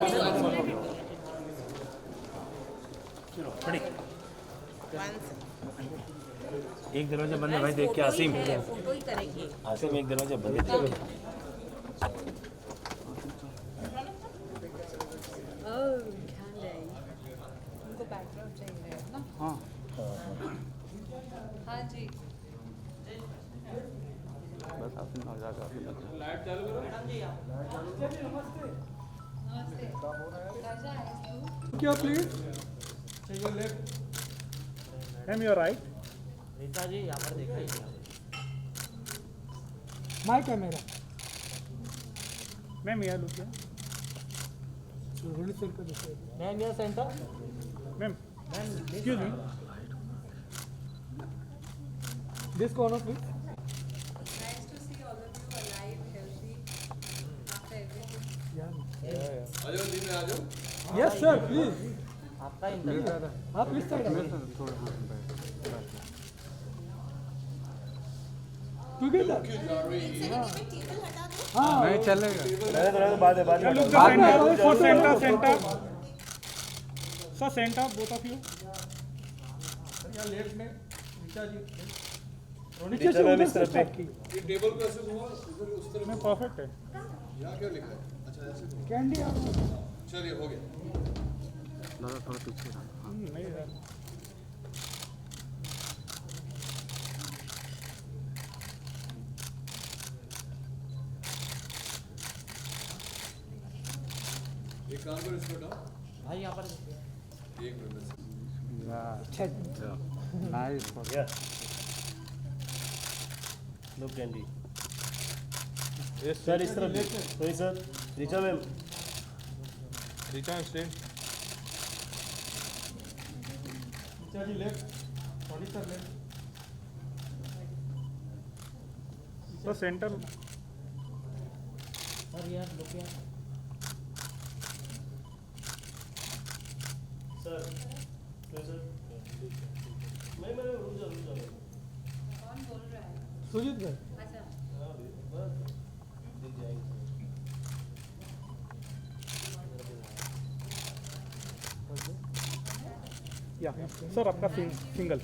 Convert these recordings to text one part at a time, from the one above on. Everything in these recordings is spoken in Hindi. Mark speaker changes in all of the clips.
Speaker 1: एक दरवाजा बंद है भाई, देख के आसिम
Speaker 2: फोटो ही करेंगे।
Speaker 1: आसिम एक दरवाजा बंद है।
Speaker 2: उनको बैकग्राउंड चाहिए ना।
Speaker 1: हाँ
Speaker 2: हाँ जी।
Speaker 1: बस आसिम आ जाएगा।
Speaker 3: लाइट चालू करो।
Speaker 2: नमस्ते। राजा है तू?
Speaker 4: क्या please
Speaker 3: Take your left.
Speaker 4: Ma'am your right
Speaker 5: Rita ji यहाँ पर देखा ही
Speaker 4: माय कैमरा मैम यार लुक रोहित सर का देखो
Speaker 5: मैम यह centre
Speaker 4: ma'am excuse me this corner please
Speaker 2: Nice to see all of you alive, healthy after everything.
Speaker 3: आ जाओ जी में आ जाओ।
Speaker 4: यस सर प्लीज
Speaker 5: आपका इंटरव्यू
Speaker 4: आप प्लीज साइड टुगेदर हाँ नहीं चलेगा
Speaker 1: बाद है बाद
Speaker 4: look the centre centre sir centre both of you
Speaker 3: यहाँ लेफ्ट में नीचा जी।
Speaker 4: नीचे से उधर से स्टार्ट की
Speaker 3: ये टेबल को ऐसे घुमाओ, इधर उस तरफ।
Speaker 4: मैं परफेक्ट है
Speaker 3: यहाँ क्या लिखा है? अच्छा ऐसे घुमाओ।
Speaker 4: कैंडी आप
Speaker 3: चलिए हो गया।
Speaker 1: थोड़ा पीछे
Speaker 4: नहीं यार
Speaker 3: एक काम करो इसको हटाओ।
Speaker 5: भाई यहाँ पर
Speaker 3: एक मिनट बस।
Speaker 4: नाइस
Speaker 1: लुक कैंडी सर इस तरफ सही sir Richa ma'am
Speaker 3: Richa stand. Richa ji left. Sorry sir left.
Speaker 4: Sir centre
Speaker 5: sir यार लोग यार
Speaker 1: सर सर मैं रुक जाओ
Speaker 2: कौन बोल रहा है?
Speaker 4: सुजीत भाई
Speaker 2: अच्छा।
Speaker 4: या सर आपका सिंगल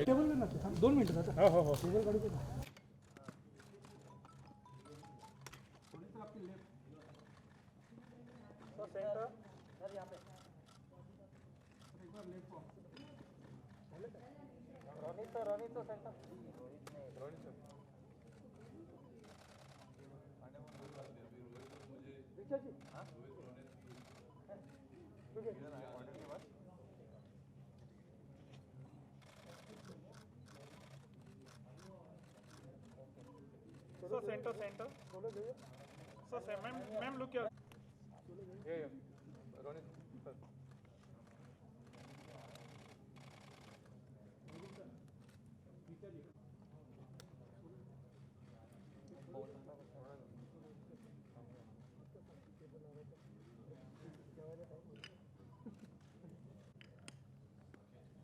Speaker 4: टेबल में ना 2 मिनट था हाँ हाँ हाँ टेबल गाड़ी पे sir centre sir ma'am look क्या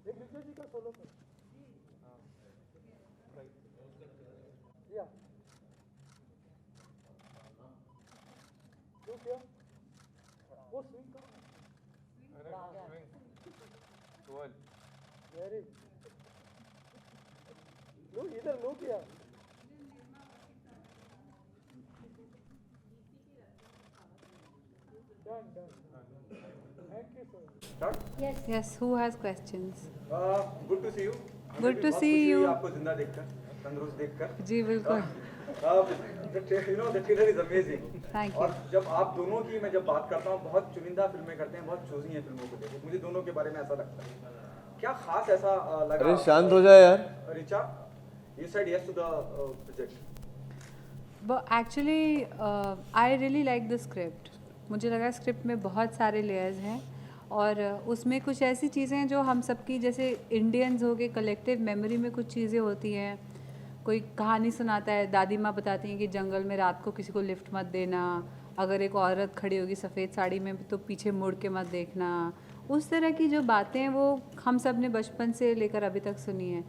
Speaker 4: एक ऋचा जी का सोलो पर या तो क्या वो स्विंग करो वेरी लो इधर लो क्या done thank you sir
Speaker 2: Yes. Who has questions?
Speaker 6: Good to see you
Speaker 2: Good to see you.
Speaker 6: आपको जिंदा देखकर तंदुरुस्त देखकर
Speaker 2: जी बिल्कुल।
Speaker 6: You know the trailer is amazing
Speaker 2: Thank
Speaker 6: और
Speaker 2: you.
Speaker 6: जब आप दोनों की मैं जब बात करता हूँ बहुत चुनिंदा फिल्में करते हैं बहुत चूजी हैं फिल्मों को लेकर मुझे दोनों के बारे में ऐसा लगता है क्या खास ऐसा लगा
Speaker 7: अरे शांत हो जाए यार
Speaker 6: Richa you said yes to the project
Speaker 2: But actually, I really like the script. मुझे लगा स्क्रिप्ट में बहुत सारे लेयर्स हैं और उसमें कुछ ऐसी चीज़ें हैं जो हम सबकी जैसे इंडियंस हो के कलेक्टिव मेमोरी में कुछ चीज़ें होती हैं। कोई कहानी सुनाता है, दादी माँ बताती हैं कि जंगल में रात को किसी को लिफ्ट मत देना, अगर एक औरत खड़ी होगी सफ़ेद साड़ी में तो पीछे मुड़ के मत देखना। उस तरह की जो बातें हैं वो हम सब ने बचपन से लेकर अभी तक सुनी है।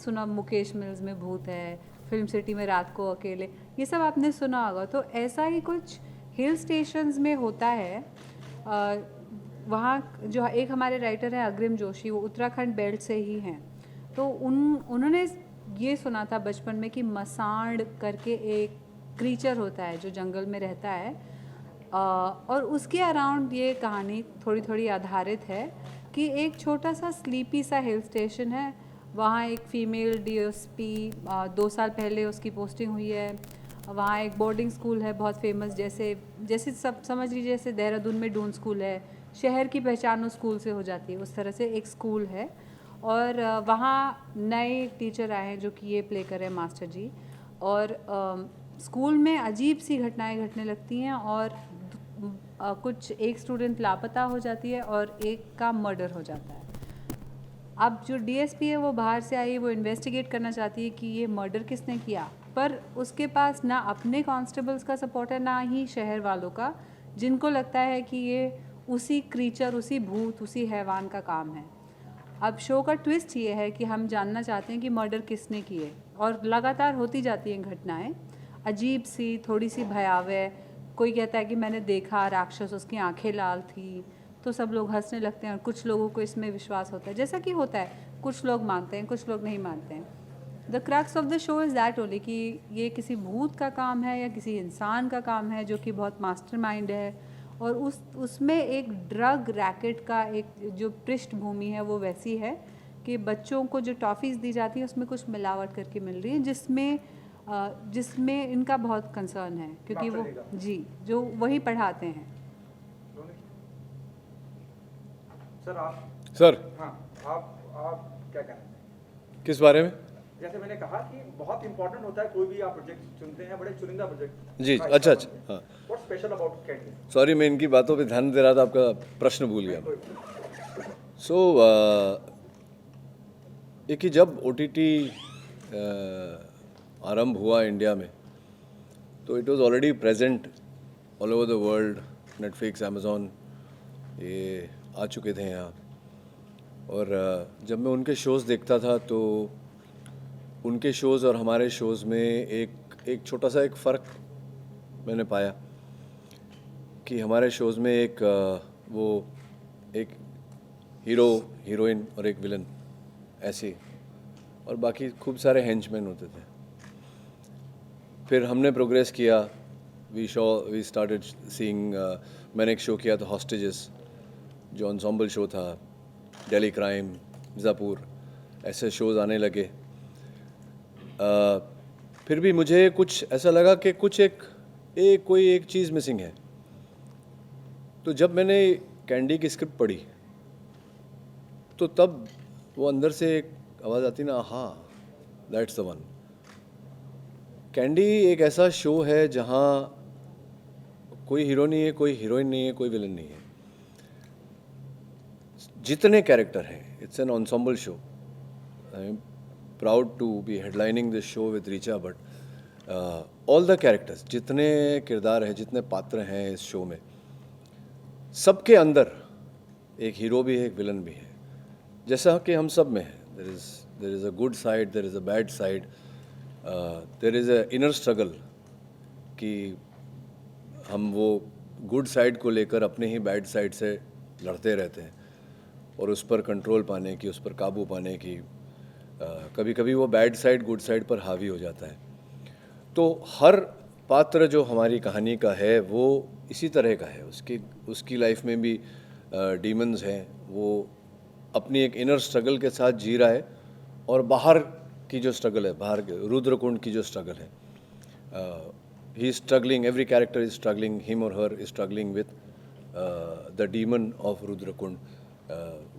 Speaker 2: सुना मुकेश मिल्स में भूत है, फिल्म सिटी में रात को अकेले, ये सब आपने सुना होगा। तो ऐसा ही कुछ हिल स्टेशंस में होता है। वहाँ जो एक हमारे राइटर हैं अग्रिम जोशी, वो उत्तराखंड बेल्ट से ही हैं। तो उन्होंने ये सुना था बचपन में कि मसाण करके एक क्रीचर होता है जो जंगल में रहता है, और उसके अराउंड ये कहानी थोड़ी थोड़ी आधारित है कि एक छोटा सा स्लीपी सा हिल स्टेशन है, वहाँ एक फ़ीमेल डीएसपी 2 साल पहले उसकी पोस्टिंग हुई है। वहाँ एक बोर्डिंग स्कूल है बहुत फेमस, जैसे सब समझ लीजिए जैसे देहरादून में डून स्कूल है, शहर की पहचान उस स्कूल से हो जाती है, उस तरह से एक स्कूल है। और वहाँ नए टीचर आए हैं जो कि ये प्ले कर रहे हैं मास्टर जी, और स्कूल में अजीब सी घटनाएं घटने लगती हैं, और कुछ एक स्टूडेंट लापता हो जाती है और एक का मर्डर हो जाता है। अब जो डीएसपी है वो बाहर से आई, वो इन्वेस्टिगेट करना चाहती है कि ये मर्डर किसने किया, पर उसके पास ना अपने कांस्टेबल्स का सपोर्ट है ना ही शहर वालों का, जिनको लगता है कि ये उसी क्रीचर, उसी भूत, उसी हैवान का काम है। अब शो का ट्विस्ट ये है कि हम जानना चाहते हैं कि मर्डर किसने किए, और लगातार होती जाती हैं घटनाएं अजीब सी, थोड़ी सी भयावह। कोई कहता है कि मैंने देखा राक्षस, उसकी आंखें लाल थी, तो सब लोग हंसने लगते हैं, और कुछ लोगों को इसमें विश्वास होता है, जैसा कि होता है, कुछ लोग मानते हैं, कुछ लोग नहीं मानते हैं। The crux of the show is that only कि ये किसी भूत का काम है या किसी इंसान का काम है जो कि बहुत मास्टरमाइंड है, और उसमें एक ड्रग रैकेट का एक जो पृष्ठभूमि है वो वैसी है कि बच्चों को जो टॉफ़ीज़ दी जाती हैं उसमें कुछ मिलावट करके मिल रही है, जिसमें इनका बहुत कंसर्न है, क्योंकि वो जी जो वही पढ़ाते हैं।
Speaker 6: सर आप
Speaker 7: सर
Speaker 6: हाँ आप क्या कहना हैं?
Speaker 7: किस बारे में?
Speaker 6: जैसे मैंने कहा कि बहुत इंपॉर्टेंट होता है कोई भी आप प्रोजेक्ट चुनते हैं, बड़े चुनिंदा प्रोजेक्ट।
Speaker 7: जी अच्छा हाँ
Speaker 6: what special about candy?
Speaker 7: Sorry, मैं इनकी बातों पे ध्यान दे रहा था, आपका प्रश्न भूल गया। सो एक कि जब OTT आरंभ हुआ इंडिया में, तो it was already present all over the world. Netflix, Amazon ये आ चुके थे यहाँ, और जब मैं उनके शोज़ देखता था तो उनके शोज़ और हमारे शोज़ में एक छोटा सा एक फ़र्क मैंने पाया कि हमारे शोज़ में एक हीरो, हीरोइन और एक विलन ऐसे, और बाकी खूब सारे हेंचमैन होते थे। फिर हमने प्रोग्रेस किया, वी स्टार्टेड सीइंग, मैंने एक शो किया था हॉस्टेजेस, जो एंसेम्बल शो था, दिल्ली क्राइम, मिर्ज़ापुर, ऐसे शोज़ आने लगे। फिर भी मुझे कुछ ऐसा लगा कि कुछ कोई एक चीज़ मिसिंग है। तो जब मैंने कैंडी की स्क्रिप्ट पढ़ी तो तब वो अंदर से एक आवाज़ आती ना, हाँ दैट्स द वन। कैंडी एक ऐसा शो है जहाँ कोई हीरो नहीं है, कोई हीरोइन नहीं है, कोई विलन नहीं है, जितने कैरेक्टर हैं, it's an ensemble show. I am proud to be headlining this show with Richa Bhatt. All the characters, जितने किरदार हैं, जितने पात्र हैं इस शो में, सबके अंदर एक हीरो भी है, एक विलन भी है, जैसा कि हम सब में है। There is a good side, there is a bad side, there is a inner struggle कि हम वो गुड साइड को लेकर अपने ही बैड साइड से लड़ते रहते हैं, और उस पर कंट्रोल पाने की, उस पर काबू पाने की, कभी कभी वो बैड साइड गुड साइड पर हावी हो जाता है। तो हर पात्र जो हमारी कहानी का है वो इसी तरह का है। उसकी लाइफ में भी डीमंस हैं, वो अपनी एक इनर स्ट्रगल के साथ जी रहा है, और बाहर की जो स्ट्रगल है, बाहर के रुद्रकुंड की जो स्ट्रगल है, he is struggling, every character is struggling, him और her is struggling with the demon of Rudrakund,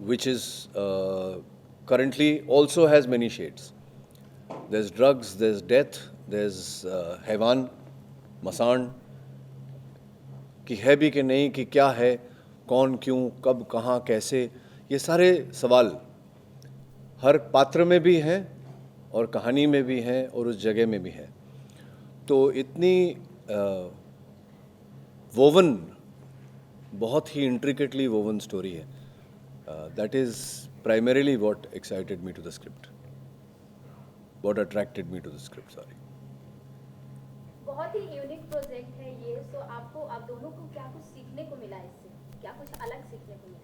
Speaker 7: which is currently also has many shades. There's drugs, there's death, there's हैवान, मसान, कि है भी कि नहीं, कि क्या है, कौन, क्यों, कब, कहाँ, कैसे, ये सारे सवाल हर पात्र में भी हैं और कहानी में भी हैं और उस जगह में भी हैं। तो इतनी वोवन, बहुत ही इंट्रिकेटली वोवन स्टोरी है। That is primarily what excited me to the script, what attracted me to the script, sorry.
Speaker 8: बहुत ही यूनिक प्रोजेक्ट है ये, सो आपको आप दोनों को क्या कुछ सीखने को मिला इससे, क्या कुछ अलग सीखने को मिला?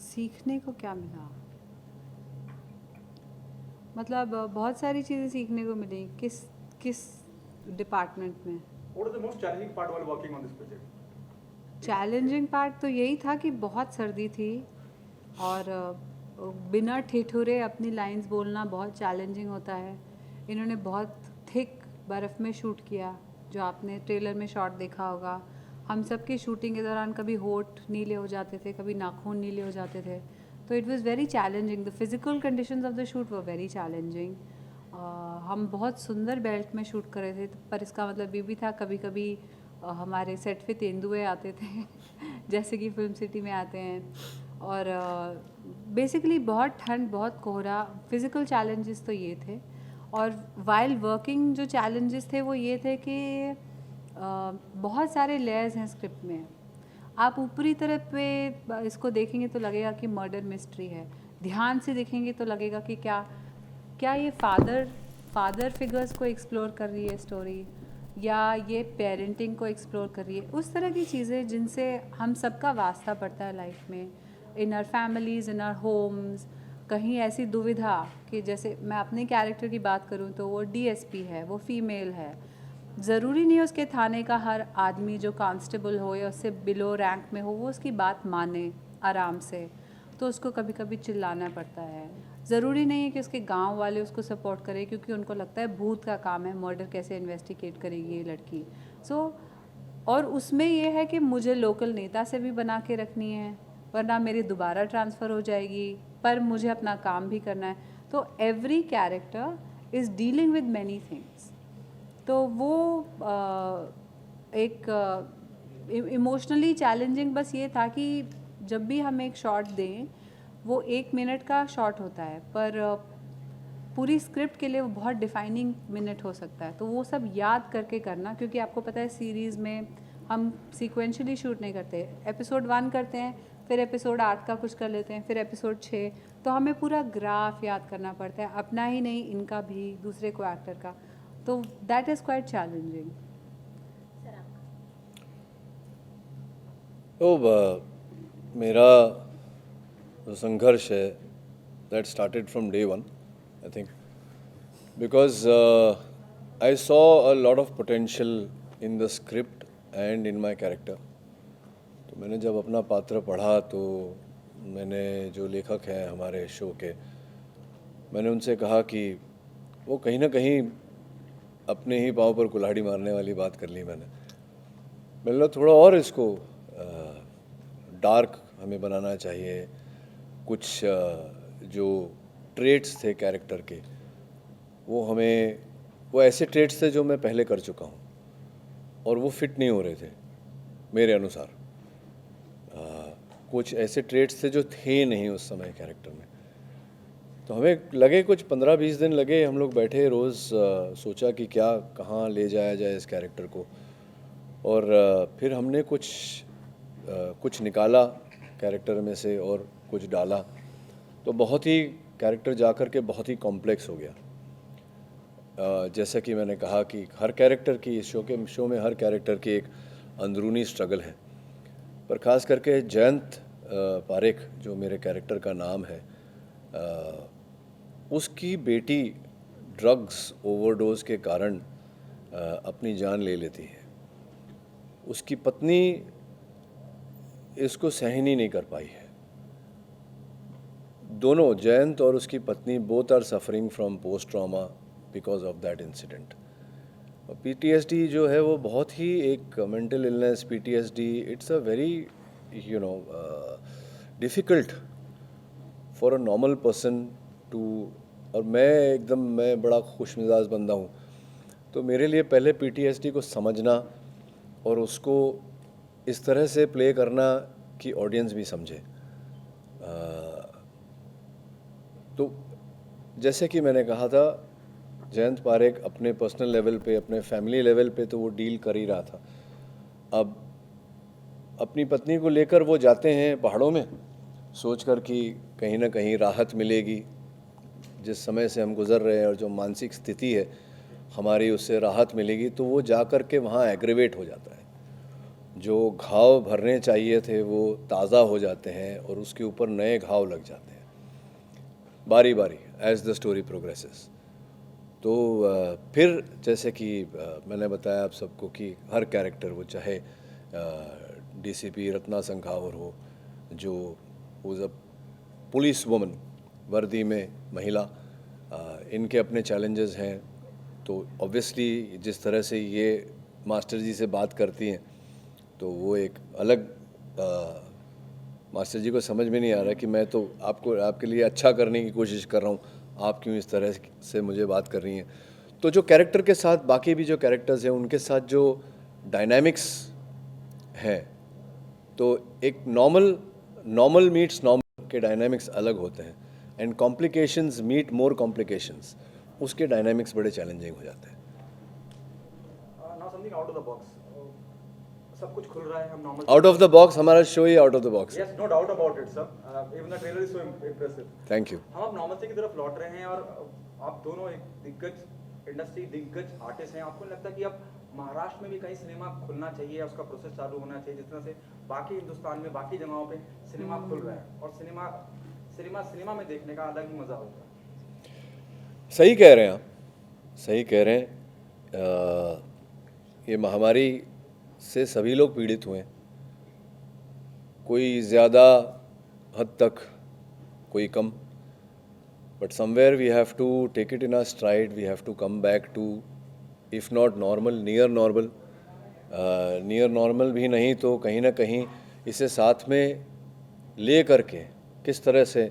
Speaker 2: सीखने को क्या मिला, मतलब बहुत सारी चीज़ें सीखने को मिली। किस किस डिपार्टमेंट में?
Speaker 6: What is the most challenging part while working on this project?
Speaker 2: Challenging part तो यही था कि बहुत सर्दी थी और बिना ठिठुरे अपनी लाइंस बोलना बहुत चैलेंजिंग होता है। इन्होंने बहुत थिक बर्फ़ में शूट किया, जो आपने ट्रेलर में शॉट देखा होगा। हम सब की शूटिंग के दौरान कभी होठ नीले हो जाते थे, कभी नाखून नीले हो जाते थे, तो it was very challenging. The physical conditions of the shoot were very challenging. हम बहुत सुंदर बेल्ट में शूट कर रहे थे, पर इसका मतलब ये भी था कभी कभी हमारे सेट पे तेंदुए आते थे जैसे कि फिल्म सिटी में आते हैं। और बेसिकली बहुत ठंड, बहुत कोहरा, फिज़िकल चैलेंजेस तो ये थे। और वाइल वर्किंग जो चैलेंजेस थे वो ये थे कि बहुत सारे लेयर्स हैं स्क्रिप्ट में। आप ऊपरी तरफ पे इसको देखेंगे तो लगेगा कि मर्डर मिस्ट्री है, ध्यान से देखेंगे तो लगेगा कि क्या ये फादर फिगर्स को एक्सप्लोर कर रही है स्टोरी, या ये पेरेंटिंग को एक्सप्लोर कर रही है। उस तरह की चीज़ें जिनसे हम सबका वास्ता पड़ता है लाइफ में, in our families, in our homes. कहीं ऐसी दुविधा कि जैसे मैं अपने कैरेक्टर की बात करूं तो वो डीएसपी है, वो फीमेल है। ज़रूरी नहीं है उसके थाने का हर आदमी जो कांस्टेबल हो या उससे बिलो रैंक में हो वो उसकी बात माने आराम से, तो उसको कभी कभी चिल्लाना पड़ता है। ज़रूरी नहीं है कि उसके गांव वाले उसको सपोर्ट करें, क्योंकि उनको लगता है भूत का काम है, मर्डर कैसे इन्वेस्टिगेट करेगी ये लड़की। और उसमें ये है कि मुझे लोकल नेता से भी बना के रखनी है, वरना मेरी दोबारा ट्रांसफ़र हो जाएगी, पर मुझे अपना काम भी करना है। तो every character is dealing with many things. तो वो एक इमोशनली चैलेंजिंग बस ये था कि जब भी हम एक शॉट दें, वो 1 मिनट का शॉट होता है, पर पूरी स्क्रिप्ट के लिए वो बहुत डिफाइनिंग मिनट हो सकता है। तो वो सब याद करके करना, क्योंकि आपको पता है सीरीज़ में हम सीक्वेंशली शूट नहीं करते। एपिसोड 1 करते हैं, फिर एपिसोड 8 का कुछ कर लेते हैं, फिर एपिसोड 6, तो हमें पूरा ग्राफ याद करना पड़ता है, अपना ही नहीं, इनका भी, दूसरे को एक्टर का। तो that is quite challenging.
Speaker 8: Sir आपका?
Speaker 7: तो मेरा जो संघर्ष है that started from day one, I think, because I saw a lot of potential in the script and in my character. तो मैंने जब अपना पात्र पढ़ा तो मैंने जो लेखक हैं हमारे शो के, मैंने उनसे कहा कि वो कहीं ना कहीं अपने ही पाँव पर कुल्हाड़ी मारने वाली बात कर ली मैंने लगा थोड़ा और इसको डार्क हमें बनाना चाहिए। कुछ जो ट्रेट्स थे कैरेक्टर के, वो ऐसे ट्रेट्स थे जो मैं पहले कर चुका हूँ और वो फिट नहीं हो रहे थे मेरे अनुसार। कुछ ऐसे ट्रेट्स थे जो थे नहीं उस समय कैरेक्टर में। तो हमें लगे कुछ 15-20 दिन लगे, हम लोग बैठे रोज़ सोचा कि क्या कहाँ ले जाया जाए इस कैरेक्टर को। और फिर हमने कुछ निकाला कैरेक्टर में से और कुछ डाला, तो बहुत ही कैरेक्टर जा कर के बहुत ही कॉम्प्लेक्स हो गया। जैसा कि मैंने कहा कि हर कैरेक्टर की इस शो में हर कैरेक्टर की एक अंदरूनी स्ट्रगल है, पर ख़ास करके जयंत पारेख जो मेरे कैरेक्टर का नाम है, उसकी बेटी ड्रग्स ओवरडोज के कारण अपनी जान ले लेती है। उसकी पत्नी इसको सहन ही नहीं कर पाई है। दोनों, जयंत और उसकी पत्नी, both are suffering from post trauma because of that incident. PTSD जो है वो बहुत ही एक mental illness, PTSD, it's a very difficult for a normal person to. और मैं बड़ा खुश मिजाज बंदा हूँ, तो मेरे लिए पहले पीटीएसडी को समझना और उसको इस तरह से प्ले करना कि ऑडियंस भी समझे। तो जैसे कि मैंने कहा था, जयंत पारेख अपने पर्सनल लेवल पे, अपने फैमिली लेवल पे तो वो डील कर ही रहा था। अब अपनी पत्नी को लेकर वो जाते हैं पहाड़ों में, सोचकर कि कहीं ना कहीं राहत मिलेगी, जिस समय से हम गुज़र रहे हैं और जो मानसिक स्थिति है हमारी, उससे राहत मिलेगी तो वो जा कर के वहाँ एग्रीवेट हो जाता है। जो घाव भरने चाहिए थे वो ताज़ा हो जाते हैं और उसके ऊपर नए घाव लग जाते हैं बारी बारी एज द स्टोरी प्रोग्रेसेस। तो फिर जैसे कि मैंने बताया आप सबको कि हर कैरेक्टर, वो चाहे डीसीपी रत्ना संखावर हो, जो वो जब पुलिस वुमन वर्दी में महिला, इनके अपने चैलेंजेस हैं। तो ऑब्वियसली जिस तरह से ये मास्टर जी से बात करती हैं तो वो एक अलग मास्टर जी को समझ में नहीं आ रहा कि मैं तो आपके लिए अच्छा करने की कोशिश कर रहा हूँ, आप क्यों इस तरह से मुझे बात कर रही हैं। तो जो कैरेक्टर के साथ बाकी भी जो कैरेक्टर्स हैं उनके साथ जो डायनामिक्स हैं, तो एक नॉर्मल मीट्स नॉर्मल के डायनामिक्स अलग होते हैं, and complications meet more complications, उसके डायनामिक्स बड़े चैलेंजिंग हो जाते हैं।
Speaker 6: Now something out of the box, सब कुछ खुल रहा है, हम normal
Speaker 7: out of the box, हमारा शो ही out of the box.
Speaker 6: Yes, no doubt about it sir, even the trailer is so impressive.
Speaker 7: Thank you.
Speaker 6: हम अब नॉर्मलसी की तरफ लौट रहे हैं और आप दोनों एक दिग्गज आर्टिस्ट हैं। आपको नहीं लगता कि अब महाराष्ट्र में भी कहीं सिनेमा खुलना चाहिए, उसका प्रोसेस चालू होना चाहिए, जिस तरह से बाकी हिंदुस्तान में बाकी जगहों पे सिनेमा खुल रहा है और सिनेमा में देखने का अलग ही मजा होता है।
Speaker 7: सही कह रहे हैं आप, सही कह रहे हैं। ये महामारी से सभी लोग पीड़ित हुए हैं, कोई ज़्यादा हद तक, कोई कम, but somewhere we have to take it in a stride, we have to come back to if not normal, near normal भी नहीं तो कहीं ना कहीं इसे साथ में ले करके किस तरह से,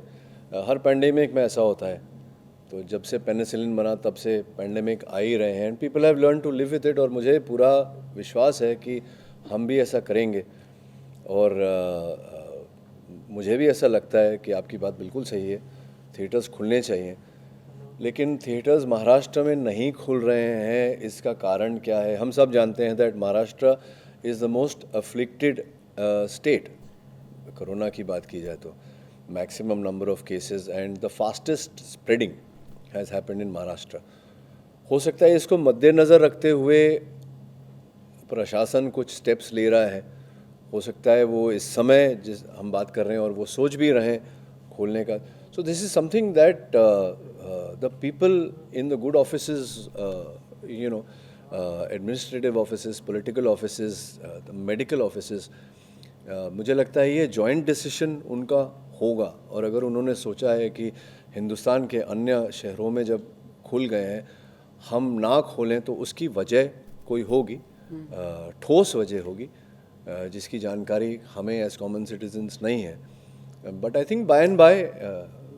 Speaker 7: हर पेंडेमिक में ऐसा होता है। तो जब से पेनिसिलिन बना तब से पेंडेमिक आ ही रहे हैं, and people have learn to live with it, और मुझे पूरा विश्वास है कि हम भी ऐसा करेंगे। और मुझे भी ऐसा लगता है कि आपकी बात बिल्कुल सही है, थिएटर्स खुलने चाहिए, लेकिन थिएटर्स महाराष्ट्र में नहीं खुल रहे हैं। इसका कारण क्या है? हम सब जानते हैं that Maharashtra is the most afflicted state. Corona की बात की जाए तो maximum number of cases and the fastest spreading has happened in Maharashtra. हो सकता है इसको मद्देनज़र रखते हुए प्रशासन कुछ स्टेप्स ले रहा है, हो सकता है वो इस समय जिस हम बात कर रहे हैं और वो सोच भी रहे हैं खोलने का। So this is something that the people in the good offices, you know, administrative offices, political offices, the medical offices, मुझे लगता है ये जॉइंट डिसीजन उनका होगा। और अगर उन्होंने सोचा है कि हिंदुस्तान के अन्य शहरों में जब खुल गए हैं हम ना खोलें, तो उसकी वजह कोई होगी, ठोस वजह होगी, जिसकी जानकारी हमें एज कॉमन सिटीजन्स नहीं है। But I think by and by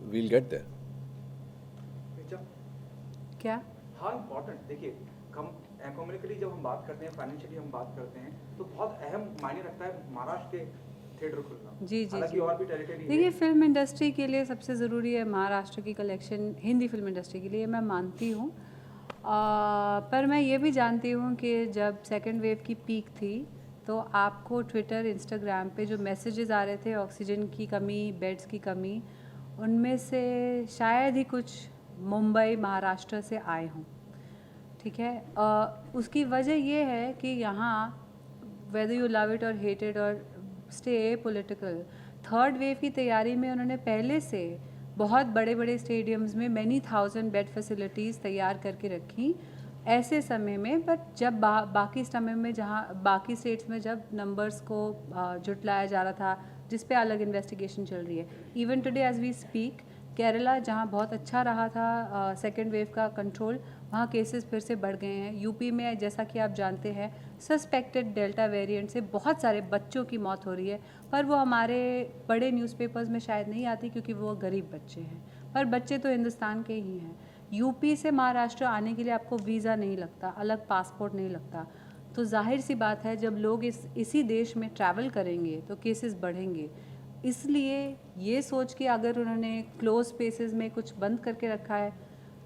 Speaker 7: we'll get there.
Speaker 2: क्या?
Speaker 6: हाँ, इम्पोर्टेंट, देखिए कम इकोनॉमिकली जब हम बात करते हैं, फाइनेंशियली हम बात करते हैं, तो बहुत अहम मायने रखता है महाराष्ट्र के थिएटर खुलना।
Speaker 2: जी।
Speaker 6: हालांकि और भी टेरिटरी
Speaker 2: देखिए, फिल्म इंडस्ट्री के लिए सबसे ज़रूरी है महाराष्ट्र की कलेक्शन, हिंदी फिल्म इंडस्ट्री के लिए मैं मानती हूँ। पर मैं ये भी जानती हूँ कि जब सेकेंड वेव की पीक थी तो आपको ट्विटर, इंस्टाग्राम पे जो मैसेजेस आ रहे थे ऑक्सीजन की कमी, बेड्स की कमी, उनमें से शायद ही कुछ मुंबई, महाराष्ट्र से आए हों। ठीक है, उसकी वजह ये है कि यहाँ वेदर यू लव इट और हेट इट और स्टे पॉलिटिकल, थर्ड वेव की तैयारी में उन्होंने पहले से बहुत बड़े बड़े स्टेडियम्स में मैनी थाउजेंड बेड फैसिलिटीज़ तैयार करके रखी ऐसे समय में। बट जब बाकी समय में, जहाँ बाकी स्टेट्स में जब नंबर्स को जुटलाया जा रहा था, जिस पे अलग इन्वेस्टिगेशन चल रही है, even today as we speak, Kerala जहाँ बहुत अच्छा रहा था सेकेंड वेव का कंट्रोल, वहाँ केसेस फिर से बढ़ गए हैं। यूपी में जैसा कि आप जानते हैं सस्पेक्टेड डेल्टा वेरिएंट से बहुत सारे बच्चों की मौत हो रही है, पर वो हमारे बड़े न्यूज़पेपर्स में शायद नहीं आती क्योंकि वो गरीब बच्चे हैं, पर बच्चे तो हिंदुस्तान के ही हैं। यूपी से महाराष्ट्र आने के लिए आपको वीज़ा नहीं लगता, अलग पासपोर्ट नहीं लगता, तो जाहिर सी बात है जब लोग इसी देश में ट्रैवल करेंगे तो केसेस बढ़ेंगे। इसलिए ये सोच के अगर उन्होंने क्लोज स्पेसेस में कुछ बंद करके रखा है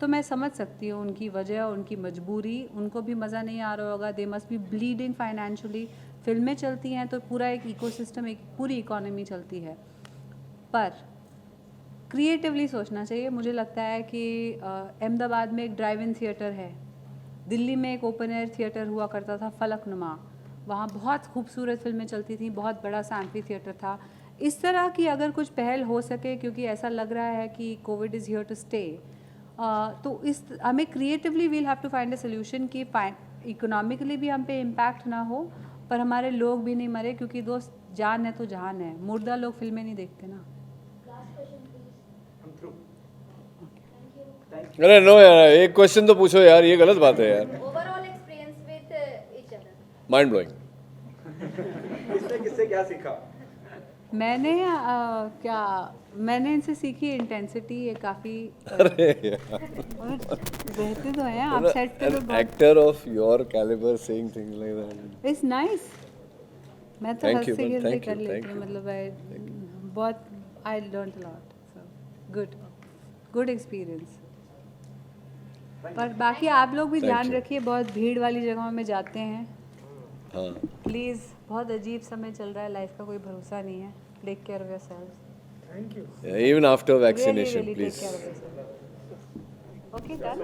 Speaker 2: तो मैं समझ सकती हूँ उनकी वजह, उनकी मजबूरी। उनको भी मज़ा नहीं आ रहा होगा, they must be bleeding financially. फिल्में चलती हैं तो पूरा एक इकोसिस्टम, एक पूरी इकोनॉमी चलती है। पर क्रिएटिवली सोचना चाहिए। मुझे लगता है कि अहमदाबाद में एक ड्राइव इन थिएटर है, दिल्ली में एक ओपन एयर थिएटर हुआ करता था फलकनुमा, वहाँ बहुत खूबसूरत फिल्में चलती थी, बहुत बड़ा सा एम्फी थिएटर था। इस तरह की अगर कुछ पहल हो सके, क्योंकि ऐसा लग रहा है कि covid is here to stay, तो इस हमें creatively we'll have to find a solution कि इकोनॉमिकली भी हम पे इम्पैक्ट ना हो, पर हमारे लोग भी नहीं मरे, क्योंकि दोस्त जान है तो जहान है, मुर्दा लोग फिल्में नहीं देखते ना।
Speaker 8: Last question please.
Speaker 6: हम थ्रू।
Speaker 7: अरे नो यार, एक क्वेश्चन तो पूछो यार, ये गलत बात है यार।
Speaker 8: Overall experience with each other.
Speaker 7: Mind blowing.
Speaker 6: इसने किससे क्या सीखा?
Speaker 2: मैंने इनसे सीखी इंटेंसिटी, ये काफ़ी
Speaker 7: अरे यार,
Speaker 2: रहते तो हैं आप सेट पे तो
Speaker 7: an actor of your caliber saying things like that.
Speaker 2: It's nice. मैं तो
Speaker 7: Thank
Speaker 2: हद
Speaker 7: you,
Speaker 2: से
Speaker 7: man.
Speaker 2: गिनती
Speaker 7: Thank
Speaker 2: कर
Speaker 7: you,
Speaker 2: लेती
Speaker 7: thank
Speaker 2: हूँ,
Speaker 7: you.
Speaker 2: मतलब बहुत I learn a lot, so good experience. पर बाकी आप लोग भी
Speaker 7: Thank
Speaker 2: ध्यान
Speaker 7: you.
Speaker 2: रखिए, बहुत भीड़ वाली जगहों में जाते हैं
Speaker 7: हाँ,
Speaker 2: प्लीज़, बहुत अजीब समय चल रहा है, लाइफ का कोई भरोसा नहीं है। Take care of yourself,
Speaker 7: yeah, even after vaccination,
Speaker 2: really
Speaker 7: please.
Speaker 2: take care of yourself. Okay, done?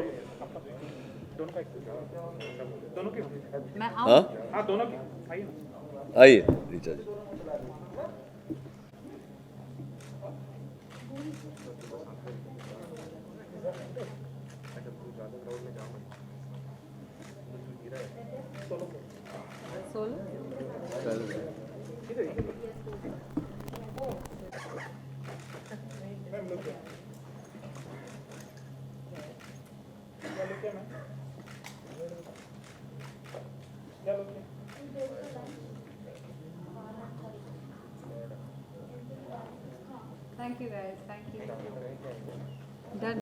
Speaker 2: मैं
Speaker 7: हाँ,
Speaker 2: आऊँ?
Speaker 4: हाँ दोनों की आइए ना।
Speaker 7: आइए रीचा जी।
Speaker 2: Solo? Thank you guys, thank you. Done.